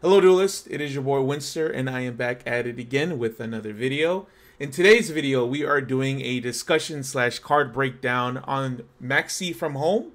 Hello duelist, it is your boy Winster and I am back at it again with another video. In today's video we are doing a discussion / card breakdown on Maxi from Home,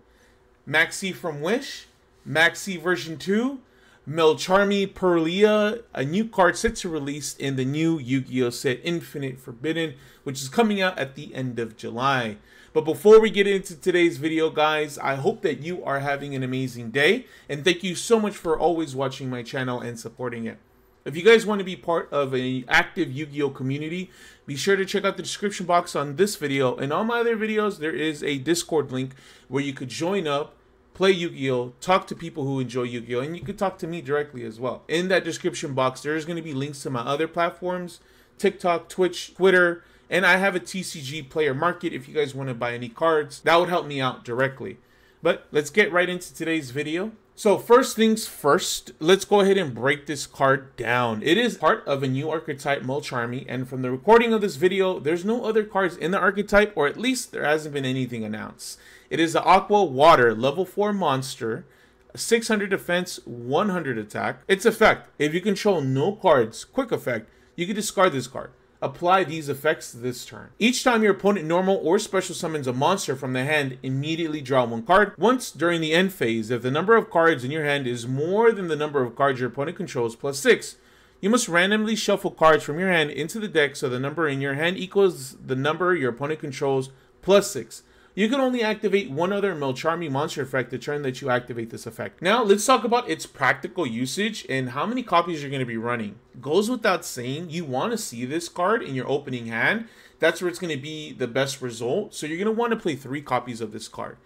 Maxi from Wish, Maxi version 2, Mulcharmy Purulia, a new card set to release in the new Yu-Gi-Oh set Infinite Forbidden, which is coming out at the end of July. But before we get into today's video, guys, I hope that you are having an amazing day, and thank you so much for always watching my channel and supporting it. If you guys want to be part of an active Yu-Gi-Oh community, be sure to check out the description box on this video, and on my other videos there is a Discord link where you could join up, play Yu-Gi-Oh, talk to people who enjoy Yu-Gi-Oh, and you could talk to me directly as well. In that description box there's going to be links to my other platforms, TikTok, Twitch, Twitter, and I have a TCG player market if you guys want to buy any cards. That would help me out directly. But let's get right into today's video. So first things first, let's go ahead and break this card down. It is part of a new archetype, Mulcharmy, and from the recording of this video, there's no other cards in the archetype, or at least there hasn't been anything announced. It is the Aqua Water level 4 monster, 600 defense, 100 attack. Its effect: if you control no cards, quick effect, you can discard this card. Apply these effects this turn. Each time your opponent normal or special summons a monster from the hand, immediately draw one card. Once during the end phase, if the number of cards in your hand is more than the number of cards your opponent controls plus 6, you must randomly shuffle cards from your hand into the deck so the number in your hand equals the number your opponent controls plus 6. You can only activate one other Mulcharmy monster effect the turn that you activate this effect. Now let's talk about its practical usage and how many copies you're going to be running. Goes without saying, you want to see this card in your opening hand. That's where it's going to be the best result. So you're going to want to play 3 copies of this card.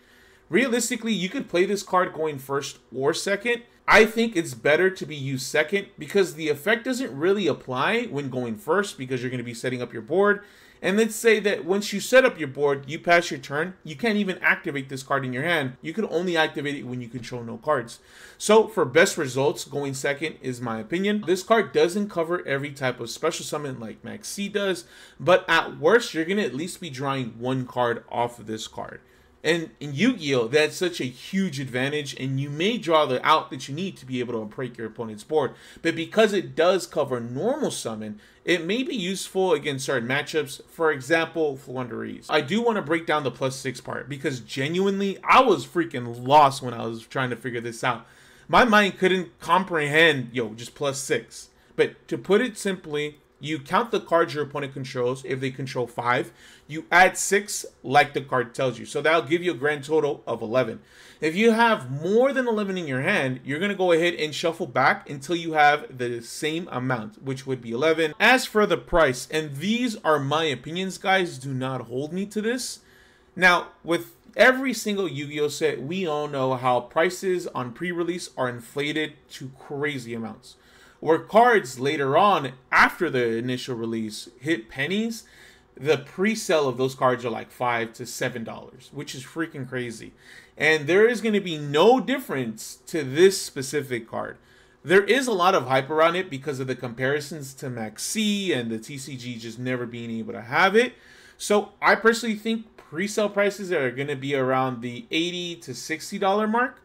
Realistically, you could play this card going first or second. I think it's better to be used second because the effect doesn't really apply when going first because you're going to be setting up your board. And let's say that once you set up your board, you pass your turn, you can't even activate this card in your hand. You can only activate it when you control no cards. So for best results, going second is my opinion. This card doesn't cover every type of special summon like Maxi does, but at worst, you're going to at least be drawing one card off of this card. And in Yu-Gi-Oh, that's such a huge advantage, and you may draw the out that you need to be able to break your opponent's board. But because it does cover normal summon, it may be useful against certain matchups, for example, Flunderies. I do want to break down the plus 6 part, because genuinely, I was freaking lost when I was trying to figure this out. My mind couldn't comprehend, just plus 6. But to put it simply, you count the cards your opponent controls. If they control 5, you add 6 like the card tells you. So that'll give you a grand total of 11. If you have more than 11 in your hand, you're going to go ahead and shuffle back until you have the same amount, which would be 11. As for the price, and these are my opinions, guys, do not hold me to this. Now, with every single Yu-Gi-Oh set, we all know how prices on pre-release are inflated to crazy amounts. Where cards later on, after the initial release, hit pennies, the pre-sale of those cards are like $5 to $7, which is freaking crazy. And there is going to be no difference to this specific card. There is a lot of hype around it because of the comparisons to Maxi and the TCG just never being able to have it. So I personally think pre-sale prices are going to be around the $80 to $60 mark.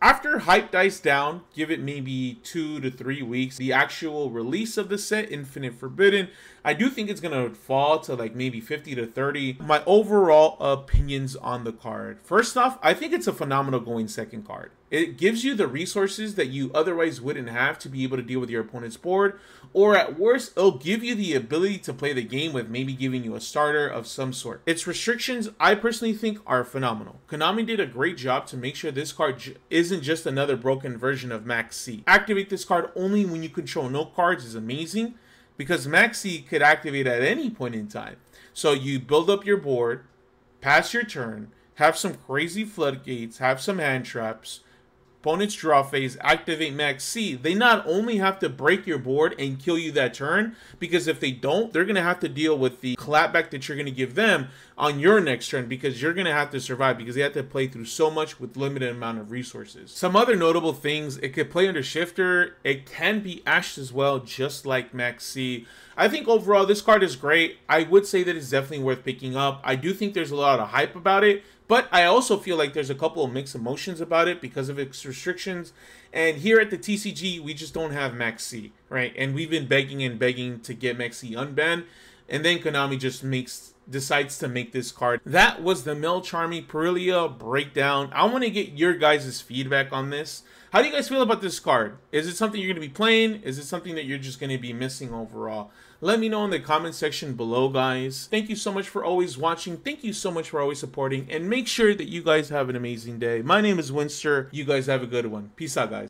After hype dies down, give it maybe 2 to 3 weeks, the actual release of the set, Infinite Forbidden, I do think it's going to fall to like maybe 50 to 30. My overall opinions on the card. First off, I think it's a phenomenal going second card. It gives you the resources that you otherwise wouldn't have to be able to deal with your opponent's board, or at worst, it'll give you the ability to play the game with maybe giving you a starter of some sort. Its restrictions, I personally think, are phenomenal. Konami did a great job to make sure this card isn't just another broken version of Maxi. Activate this card only when you control no cards is amazing, because Maxi could activate at any point in time. So you build up your board, pass your turn, have some crazy floodgates, have some hand traps, opponent's draw phase, activate Maxi. They not only have to break your board and kill you that turn, because if they don't, they're going to have to deal with the clapback that you're going to give them on your next turn, because you're going to have to survive, because they have to play through so much with limited amount of resources. Some other notable things, it could play under Shifter. It can be ashed as well, just like Maxi. I think overall this card is great. I would say that it's definitely worth picking up. I do think there's a lot of hype about it, But I also feel like there's a couple of mixed emotions about it because of its restrictions. And here at the TCG, we just don't have Max C, right? And we've been begging and begging to get Max C unbanned. And then Konami just decides to make this card. That was the Mulcharmy Purulia breakdown. I want to get your guys' feedback on this. How do you guys feel about this card? Is it something you're going to be playing? Is it something that you're just going to be missing overall? Let me know in the comment section below, guys. Thank you so much for always watching. Thank you so much for always supporting. And make sure that you guys have an amazing day. My name is Winster. You guys have a good one. Peace out, guys.